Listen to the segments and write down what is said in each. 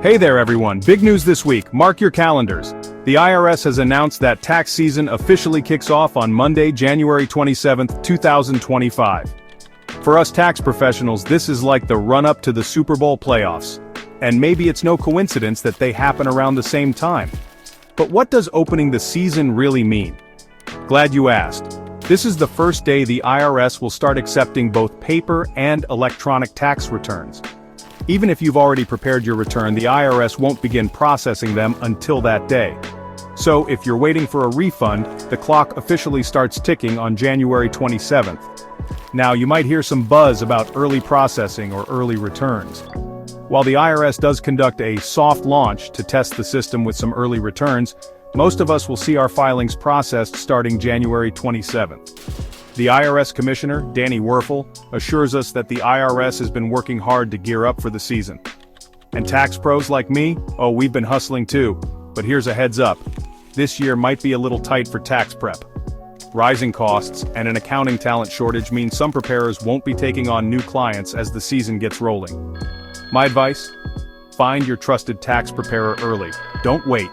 Hey there everyone, big news this week, mark your calendars. The IRS has announced that tax season officially kicks off on Monday, January 27, 2025. For us tax professionals, this is like the run-up to the Super Bowl playoffs. And maybe it's no coincidence that they happen around the same time. But what does opening the season really mean? Glad you asked. This is the first day the IRS will start accepting both paper and electronic tax returns. Even if you've already prepared your return, the IRS won't begin processing them until that day. So if you're waiting for a refund, the clock officially starts ticking on January 27th. Now you might hear some buzz about early processing or early returns. While the IRS does conduct a soft launch to test the system with some early returns, most of us will see our filings processed starting January 27th. The IRS Commissioner, Danny Werfel, assures us that the IRS has been working hard to gear up for the season. And tax pros like me, we've been hustling too, but here's a heads up. This year might be a little tight for tax prep. Rising costs and an accounting talent shortage mean some preparers won't be taking on new clients as the season gets rolling. My advice? Find your trusted tax preparer early. Don't wait.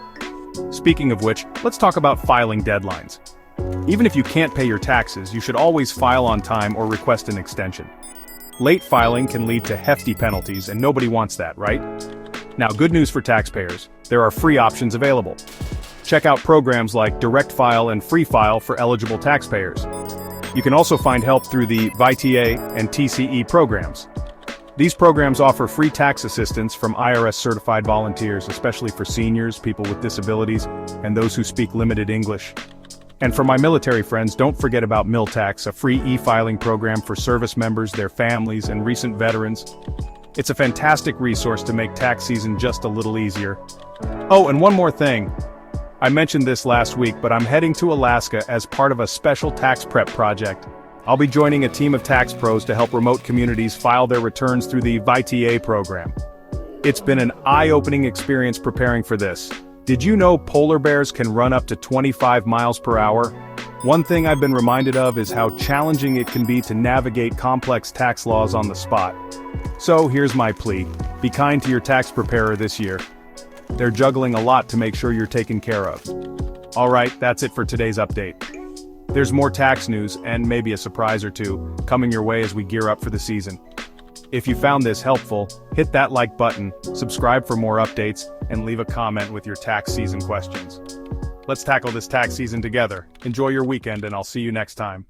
Speaking of which, let's talk about filing deadlines. Even if you can't pay your taxes, you should always file on time or request an extension. Late filing can lead to hefty penalties, and nobody wants that, right? Now, good news for taxpayers. There are free options available. Check out programs like Direct File and Free File for eligible taxpayers. You can also find help through the VITA and TCE programs. These programs offer free tax assistance from IRS-certified volunteers, especially for seniors, people with disabilities, and those who speak limited English. And for my military friends, don't forget about MilTax, a free e-filing program for service members, their families, and recent veterans. It's a fantastic resource to make tax season just a little easier. Oh, and one more thing. I mentioned this last week, but I'm heading to Alaska as part of a special tax prep project. I'll be joining a team of tax pros to help remote communities file their returns through the VITA program. It's been an eye-opening experience preparing for this. Did you know polar bears can run up to 25 miles per hour? One thing I've been reminded of is how challenging it can be to navigate complex tax laws on the spot. So here's my plea. Be kind to your tax preparer this year. They're juggling a lot to make sure you're taken care of. Alright, that's it for today's update. There's more tax news, and maybe a surprise or two, coming your way as we gear up for the season. If you found this helpful, hit that like button, subscribe for more updates, and leave a comment with your tax season questions. Let's tackle this tax season together. Enjoy your weekend, and I'll see you next time.